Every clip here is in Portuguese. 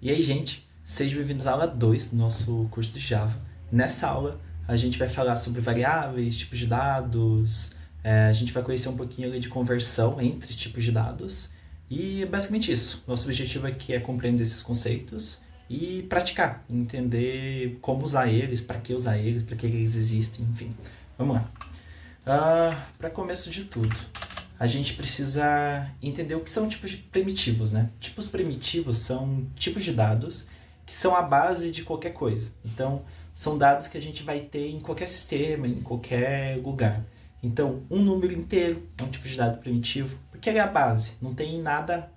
E aí, gente, sejam bem-vindos à aula 2 do nosso curso de Java. Nessa aula, a gente vai falar sobre variáveis, tipos de dados, a gente vai conhecer um pouquinho ali de conversão entre tipos de dados. E é basicamente isso. Nosso objetivo aqui é compreender esses conceitos e praticar, entender como usar eles, para que usar eles, para que eles existem, enfim. Vamos lá. Para começo de tudo, a gente precisa entender o que são tipos primitivos, né? Tipos primitivos são tipos de dados que são a base de qualquer coisa. Então, são dados que a gente vai ter em qualquer sistema, em qualquer lugar. Então, um número inteiro é um tipo de dado primitivo, porque ele é a base. Não tem nada...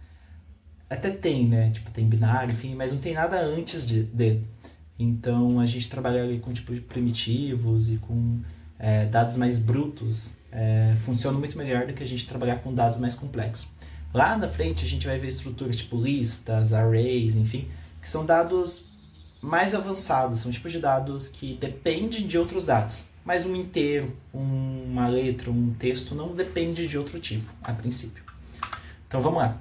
Até tem, né? Tipo, tem binário, enfim, mas não tem nada antes dele. Então, a gente trabalha ali com tipos primitivos e com dados mais brutos. Funciona muito melhor do que a gente trabalhar com dados mais complexos. Lá na frente, a gente vai ver estruturas tipo listas, arrays, enfim, que são dados mais avançados. São tipos de dados que dependem de outros dados. Mas um inteiro, uma letra, um texto não depende de outro tipo, a princípio. Então, vamos lá.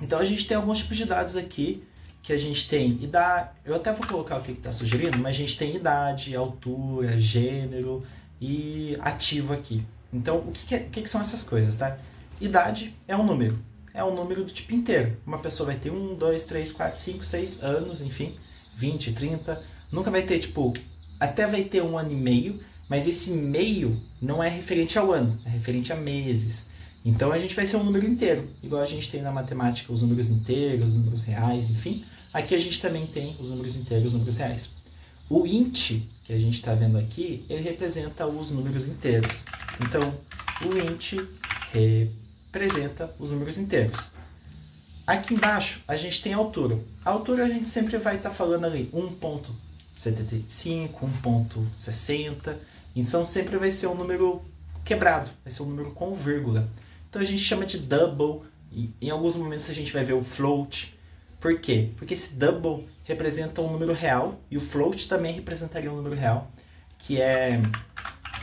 Então, a gente tem alguns tipos de dados aqui, que a gente tem idade, eu até vou colocar o que está sugerindo, mas a gente tem idade, altura, gênero e ativo aqui. Então, o que são essas coisas, tá? Idade é um número do tipo inteiro. Uma pessoa vai ter 1, 2, 3, 4, 5, 6 anos, enfim, 20, 30. Nunca vai ter, tipo, até vai ter 1 ano e meio, mas esse meio não é referente ao ano, é referente a meses. Então, a gente vai ser um número inteiro, igual a gente tem na matemática os números inteiros, os números reais, enfim. Aqui a gente também tem os números inteiros, os números reais. O int, que a gente está vendo aqui, ele representa os números inteiros. Então, o int representa os números inteiros. Aqui embaixo, a gente tem a altura. A altura a gente sempre vai estar falando ali 1.75, 1.60. Então, sempre vai ser um número quebrado, vai ser um número com vírgula. Então, a gente chama de double. E em alguns momentos, a gente vai ver o float. Por quê? Porque esse double representa um número real e o float também representaria um número real, que é,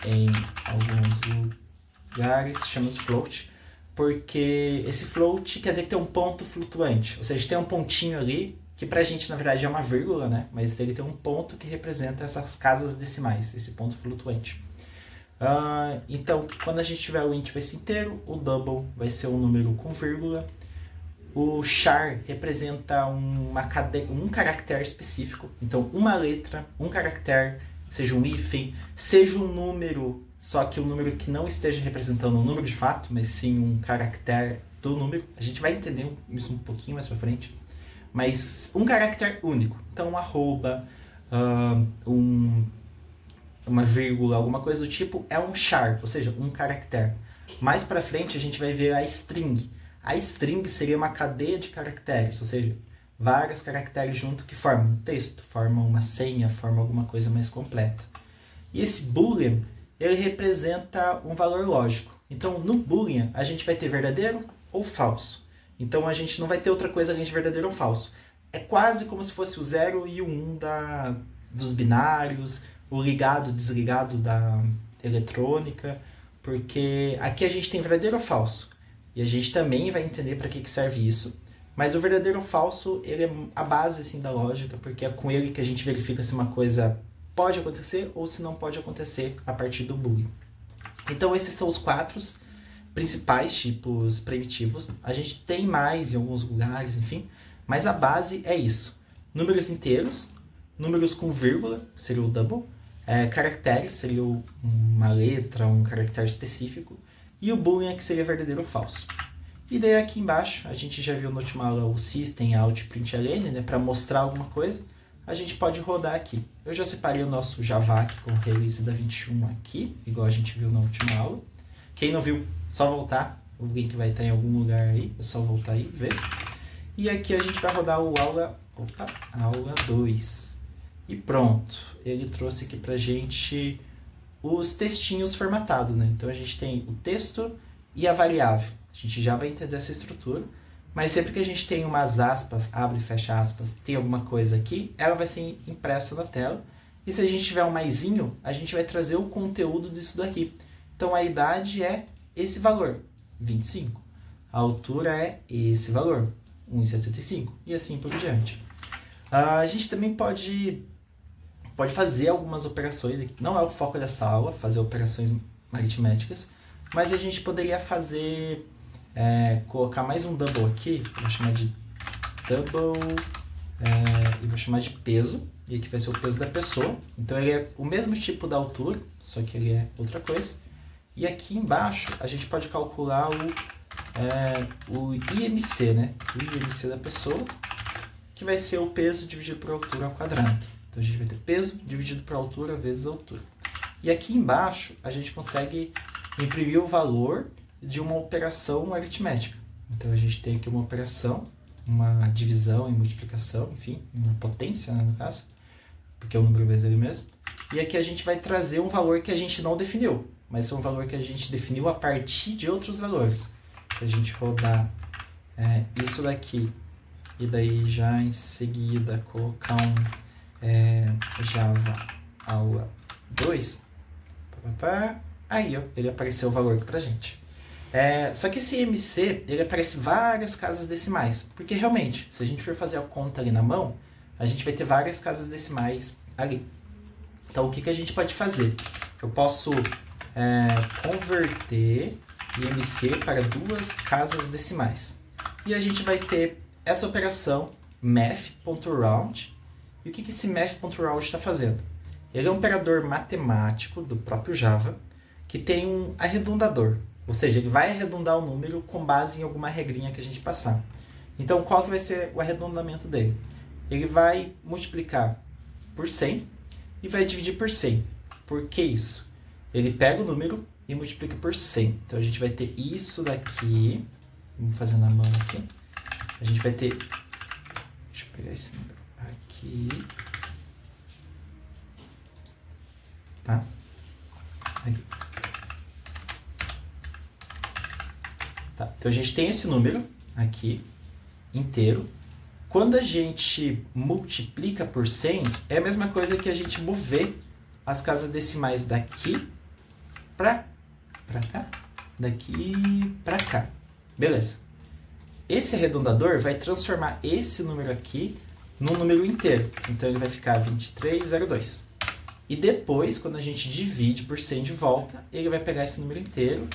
em alguns lugares, chama de float, porque esse float quer dizer que tem um ponto flutuante, ou seja, tem um pontinho ali, que pra gente na verdade é uma vírgula, né? Mas ele tem um ponto que representa essas casas decimais, esse ponto flutuante. Então, quando a gente tiver o int vai ser inteiro, o double vai ser um número com vírgula. O char representa um caractere específico. Então, uma letra, um caractere, seja um hífen, seja um número, só que um número que não esteja representando um número de fato, mas sim um caractere do número. A gente vai entender isso um pouquinho mais pra frente. Mas um caractere único. Então, um arroba, uma vírgula, alguma coisa do tipo, é um char, ou seja, um caractere. Mais pra frente, a gente vai ver a string. A string seria uma cadeia de caracteres, ou seja, vários caracteres juntos que formam um texto, formam uma senha, formam alguma coisa mais completa. E esse boolean, ele representa um valor lógico. Então, no boolean, a gente vai ter verdadeiro ou falso. Então, a gente não vai ter outra coisa além de verdadeiro ou falso. É quase como se fosse o 0 e o 1 dos binários, o ligado, desligado da eletrônica, porque aqui a gente tem verdadeiro ou falso. E a gente também vai entender para que serve isso. Mas o verdadeiro ou falso, ele é a base assim, da lógica, porque é com ele que a gente verifica se uma coisa pode acontecer ou se não pode acontecer a partir do boolean. Então, esses são os 4 principais tipos primitivos. A gente tem mais em alguns lugares, enfim, mas a base é isso. Números inteiros, números com vírgula, seria o double, caracteres, seria uma letra, um caractere específico, e o boolean que seria verdadeiro ou falso. E daí aqui embaixo, a gente já viu na última aula o system, out, println, né, para mostrar alguma coisa. A gente pode rodar aqui. Eu já separei o nosso Java aqui com o release da 21 aqui, igual a gente viu na última aula. Quem não viu, só voltar. O link vai estar em algum lugar aí, é só voltar aí e ver. E aqui a gente vai rodar o aula 2. E pronto, ele trouxe aqui pra gente os textinhos formatados, né? Então, a gente tem o texto e a variável. A gente já vai entender essa estrutura, mas sempre que a gente tem umas aspas, abre e fecha aspas, tem alguma coisa aqui, ela vai ser impressa na tela. E se a gente tiver um maisinho, a gente vai trazer o conteúdo disso daqui. Então, a idade é esse valor, 25. A altura é esse valor, 1,75. E assim por diante. A gente também pode fazer algumas operações, não é o foco dessa aula, fazer operações aritméticas, mas a gente poderia fazer, colocar mais um double aqui, vou chamar de double, e vou chamar de peso, e aqui vai ser o peso da pessoa, então ele é o mesmo tipo da altura, só que ele é outra coisa, e aqui embaixo a gente pode calcular o IMC, né? O IMC da pessoa, que vai ser o peso dividido por altura ao quadrado. Então a gente vai ter peso dividido por altura vezes altura. E aqui embaixo a gente consegue imprimir o valor de uma operação aritmética. Então a gente tem aqui uma operação, uma divisão e multiplicação, enfim, uma potência, né, no caso, porque é o número vezes ele mesmo. E aqui a gente vai trazer um valor que a gente não definiu, mas é um valor que a gente definiu a partir de outros valores. Se a gente rodar isso daqui e daí já em seguida colocar Java aula 2, aí ó, ele apareceu o valor aqui pra gente. Só que esse IMC, ele aparece várias casas decimais, porque realmente, se a gente for fazer a conta ali na mão, a gente vai ter várias casas decimais ali. Então o que a gente pode fazer? Eu posso converter IMC para duas casas decimais. E a gente vai ter essa operação math.round. E o que esse math.round está fazendo? Ele é um operador matemático do próprio Java que tem um arredondador. Ou seja, ele vai arredondar o número com base em alguma regrinha que a gente passar. Então, qual que vai ser o arredondamento dele? Ele vai multiplicar por 100 e vai dividir por 100. Por que isso? Ele pega o número e multiplica por 100. Então, a gente vai ter isso daqui. Vamos fazer na mão aqui. A gente vai ter... Deixa eu pegar esse número aqui. Tá? Aqui. Tá. Então, a gente tem esse número aqui, inteiro. Quando a gente multiplica por 100, é a mesma coisa que a gente mover as casas decimais daqui para cá, daqui para cá. Beleza. Esse arredondador vai transformar esse número aqui num número inteiro. Então, ele vai ficar 2302. E depois, quando a gente divide por 100 de volta, ele vai pegar esse número inteiro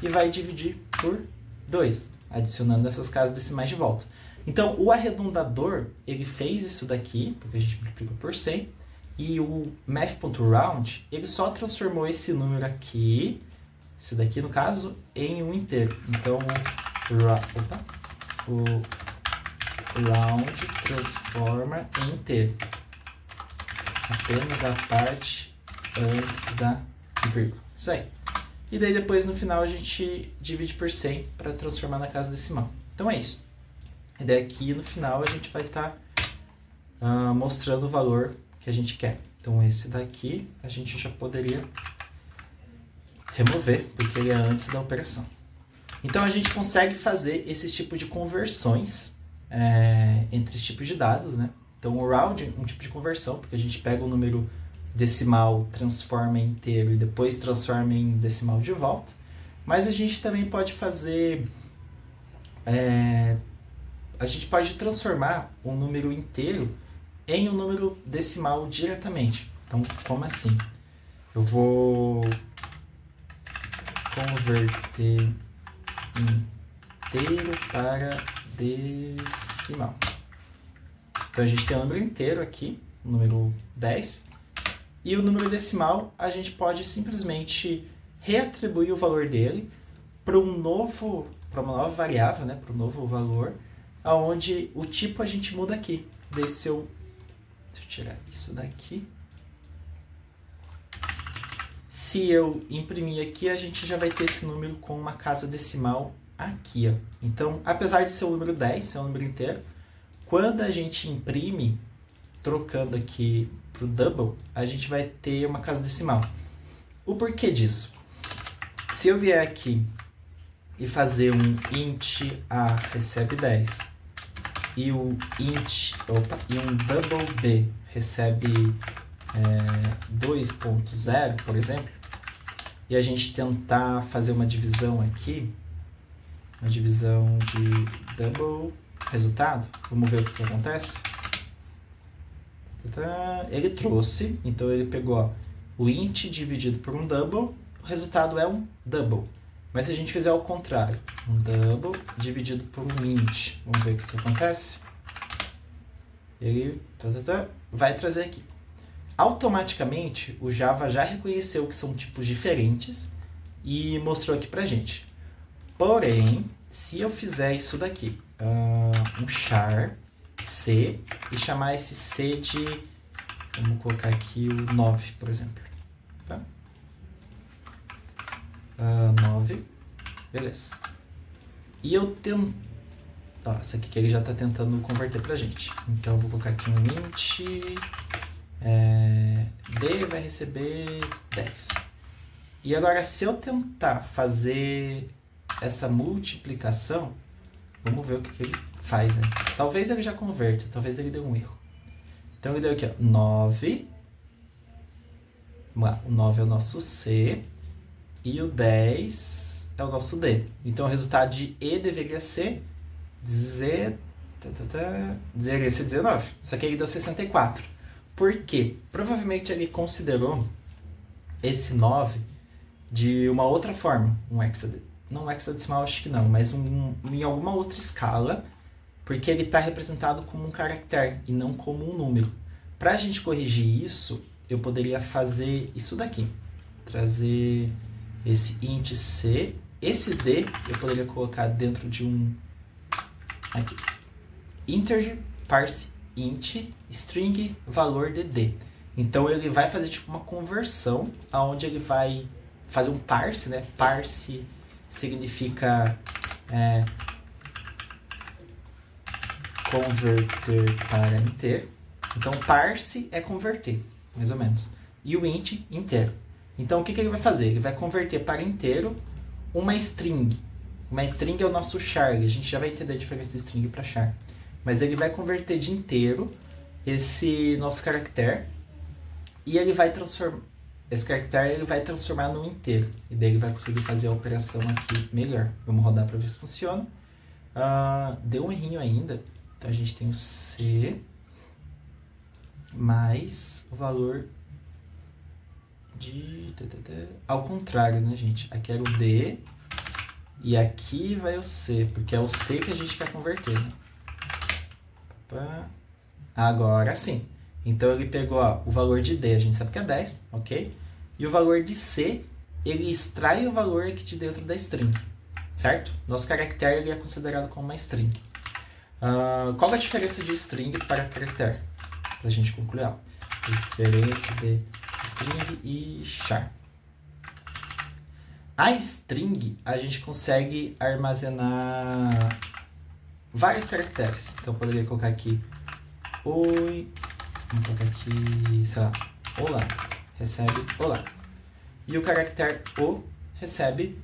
e vai dividir por 2, adicionando essas casas decimais de volta. Então, o arredondador, ele fez isso daqui, porque a gente multiplica por 100, e o math.round, ele só transformou esse número aqui, esse daqui no caso, em um inteiro. Então, o round transforma em inteiro. Apenas a parte antes da vírgula. Isso aí. E daí depois no final a gente divide por 100 para transformar na casa decimal. Então é isso. E daí aqui no final a gente vai estar mostrando o valor que a gente quer. Então esse daqui a gente já poderia remover, porque ele é antes da operação. Então a gente consegue fazer esse tipo de conversões entre os tipos de dados, né? Então o round é um tipo de conversão, porque a gente pega o número decimal, transforma em inteiro e depois transforma em decimal de volta. Mas a gente também pode fazer... a gente pode transformar um número inteiro em um número decimal diretamente. Então, como assim? Eu vou converter inteiro para decimal. Então, a gente tem o número inteiro aqui, o número 10, e o número decimal a gente pode simplesmente reatribuir o valor dele para uma nova variável, né, para um novo valor, onde o tipo a gente muda aqui. Deixa eu tirar isso daqui. Se eu imprimir aqui, a gente já vai ter esse número com uma casa decimal aqui, ó. Então, apesar de ser o número 10, ser um número inteiro, quando a gente imprime, trocando aqui para o double, a gente vai ter uma casa decimal. O porquê disso? Se eu vier aqui e fazer um int A recebe 10 e um double B recebe 2.0, por exemplo, e a gente tentar fazer uma divisão aqui, uma divisão de double resultado, vamos ver o que acontece. Ele trouxe, então ele pegou ó, o int dividido por um double, o resultado é um double. Mas se a gente fizer ao contrário, um double dividido por um int, vamos ver o que acontece? Ele vai trazer aqui. Automaticamente, o Java já reconheceu que são tipos diferentes e mostrou aqui pra gente. Porém, se eu fizer isso daqui, um char C e chamar esse C de, vamos colocar aqui o 9, por exemplo. Tá? 9, beleza. E eu tento... isso aqui que ele já está tentando converter pra gente. Então, eu vou colocar aqui um int, D vai receber 10. E agora, se eu tentar fazer essa multiplicação, vamos ver o que ele faz, né? Talvez ele já converta, talvez ele dê um erro. Então, ele deu aqui, ó, 9. Vamos lá, o 9 é o nosso C e o 10 é o nosso D. Então, o resultado de E deveria ser deveria ser 19. Só que ele deu 64. Por quê? Provavelmente ele considerou esse 9 de uma outra forma, um hexadecimal. Não hexadecimal, acho que não, mas em alguma outra escala, porque ele está representado como um caractere e não como um número. Para a gente corrigir isso, eu poderia fazer isso daqui. Trazer esse int C, esse D, eu poderia colocar dentro de um... Aqui. Integer parse int string valor de D. Então ele vai fazer tipo uma conversão, aonde ele vai fazer um parse, né? Parse significa converter para inteiro. Então parse é converter, mais ou menos. E o int inteiro. Então o que ele vai fazer? Ele vai converter para inteiro uma string. Uma string é o nosso char, a gente já vai entender a diferença de string para char. Mas ele vai converter de inteiro esse nosso caractere e ele vai transformar, esse caractere ele vai transformar num inteiro. E daí ele vai conseguir fazer a operação aqui melhor. Vamos rodar para ver se funciona. Deu um errinho ainda. Então a gente tem o C mais o valor de... Ao contrário, né, gente? Aqui era o D e aqui vai o C, porque é o C que a gente quer converter, né? Agora sim. Então ele pegou o valor de D, a gente sabe que é 10, ok? E o valor de C, ele extrai o valor aqui de dentro da string, certo? Nosso caractere ele é considerado como uma string. Qual é a diferença de string para caractere? Para a gente concluir, diferença de string e char. A string, a gente consegue armazenar vários caracteres. Então, eu poderia colocar aqui oi, vamos colocar aqui, sei lá, olá, recebe olá. E o caractere o recebe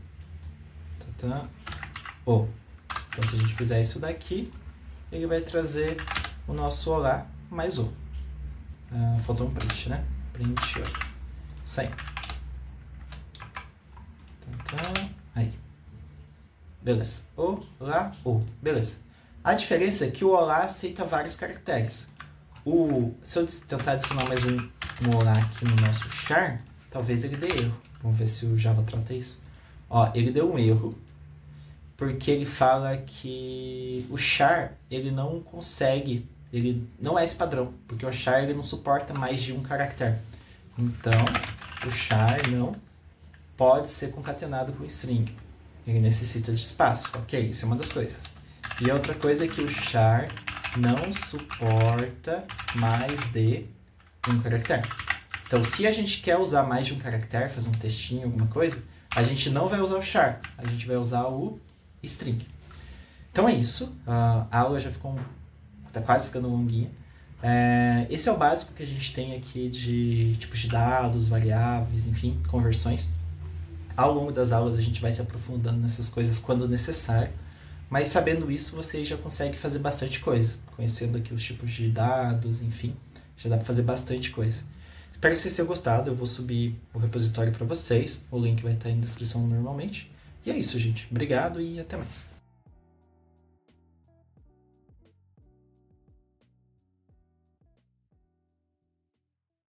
o. Então, se a gente fizer isso daqui, ele vai trazer o nosso olá mais o. Faltou um print, né? Print o. Isso aí. Aí. Beleza. Olá, o. Beleza. A diferença é que o olá aceita vários caracteres. Se eu tentar adicionar mais um olá aqui no nosso char, talvez ele dê erro. Vamos ver se o Java trata isso. Ele deu um erro, porque ele fala que o char, ele não consegue, ele não é esse padrão, porque o char ele não suporta mais de um caractere. Então, o char não pode ser concatenado com string. Ele necessita de espaço, ok? Isso é uma das coisas. E a outra coisa é que o char não suporta mais de um caractere. Então, se a gente quer usar mais de um caractere, fazer um textinho, alguma coisa, a gente não vai usar o char, a gente vai usar o string. Então é isso. A aula já ficou... Tá quase ficando longuinha. Esse é o básico que a gente tem aqui de tipos de dados, variáveis, enfim, conversões. Ao longo das aulas a gente vai se aprofundando nessas coisas quando necessário. Mas sabendo isso, você já consegue fazer bastante coisa. Conhecendo aqui os tipos de dados, enfim, já dá para fazer bastante coisa. Espero que vocês tenham gostado. Eu vou subir o repositório para vocês. O link vai estar aí na descrição normalmente. E é isso, gente. Obrigado e até mais.